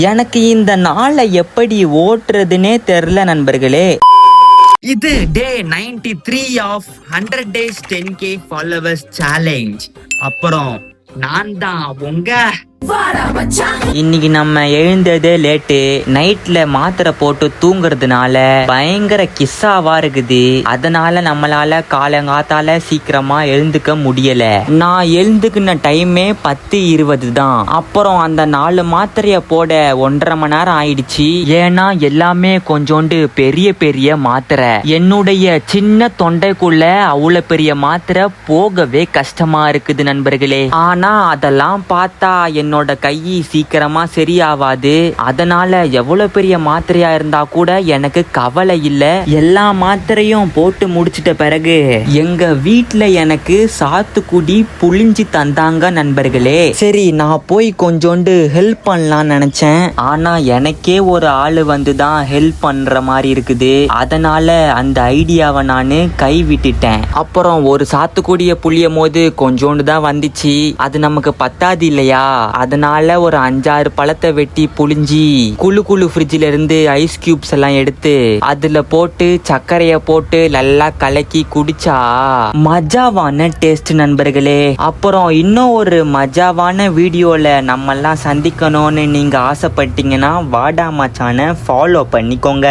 எனக்கு இந்த நாளை எப்படி ஓட்டுறதுன்னே தெரியல நண்பர்களே. இது டே 93 of 100 days 10K followers challenge. அப்புறம் நான் தான் உங்க இன்னைக்கு நம்ம எழுந்ததே லேட்டு. நைட்ல மாத்திரை போட்டு தூங்குறதுனால பயங்கர கிஸ்ஸாவா இருக்குது. அதனால நம்மளால காலங்காத்தால சீக்கிரமா எழுந்துக்க முடியல. நான் எழுந்துக்குன டைமே 10:20 தான். அப்புறம் அந்த 4 மாத்திரைய போட 1.5 மணி நேரம் ஆயிடுச்சு. ஏன்னா எல்லாமே கொஞ்சோண்டு பெரிய பெரிய மாத்திரை. என்னுடைய சின்ன தொண்டைக்குள்ள அவ்வளவு பெரிய மாத்திரை போகவே கஷ்டமா இருக்குது நண்பர்களே. ஆனா அதெல்லாம் பார்த்தா என்னோட கை சீக்கிரமா சரியாவாது. அதனால எவ்வளவு பெரிய மாத்திரையா இருந்தா கூட எனக்கு கவலை இல்ல. எல்லா மாத்திரையும் போட்டு முடிச்சிட்ட பிறகு எங்க வீட்டுல எனக்கு சாத்துக்குடி புளிஞ்சு தந்தாங்க நண்பர்களே. சரி நான் போய் கொஞ்சோண்டு ஹெல்ப் பண்ணலாம் நினைச்சேன். ஆனா எனக்கே ஒரு ஆளு வந்துதான் ஹெல்ப் பண்ற மாதிரி இருக்குது. அதனால அந்த ஐடியாவை நானு கை விட்டுட்டேன். அப்புறம் ஒரு சாத்துக்குடிய புளியும் போது கொஞ்சோண்டு தான் வந்துச்சு. அது நமக்கு பத்தாது இல்லையா. அதனால ஒரு 5-6 பழத்தை வெட்டி புளிஞ்சி குளு ஃப்ரிட்ஜில இருந்து ஐஸ் கியூப்ஸ் எல்லாம் எடுத்து அதுல போட்டு சர்க்கரைய போட்டு நல்லா கலக்கி குடிச்சா மஜாவான டேஸ்ட் நண்பர்களே. அப்புறம் இன்னும் ஒரு மஜாவான வீடியோல நம்ம எல்லாம் சந்திக்கணும்னு நீங்க ஆசைப்பட்டீங்கன்னா வாடா மச்சானை ஃபாலோ பண்ணிக்கோங்க.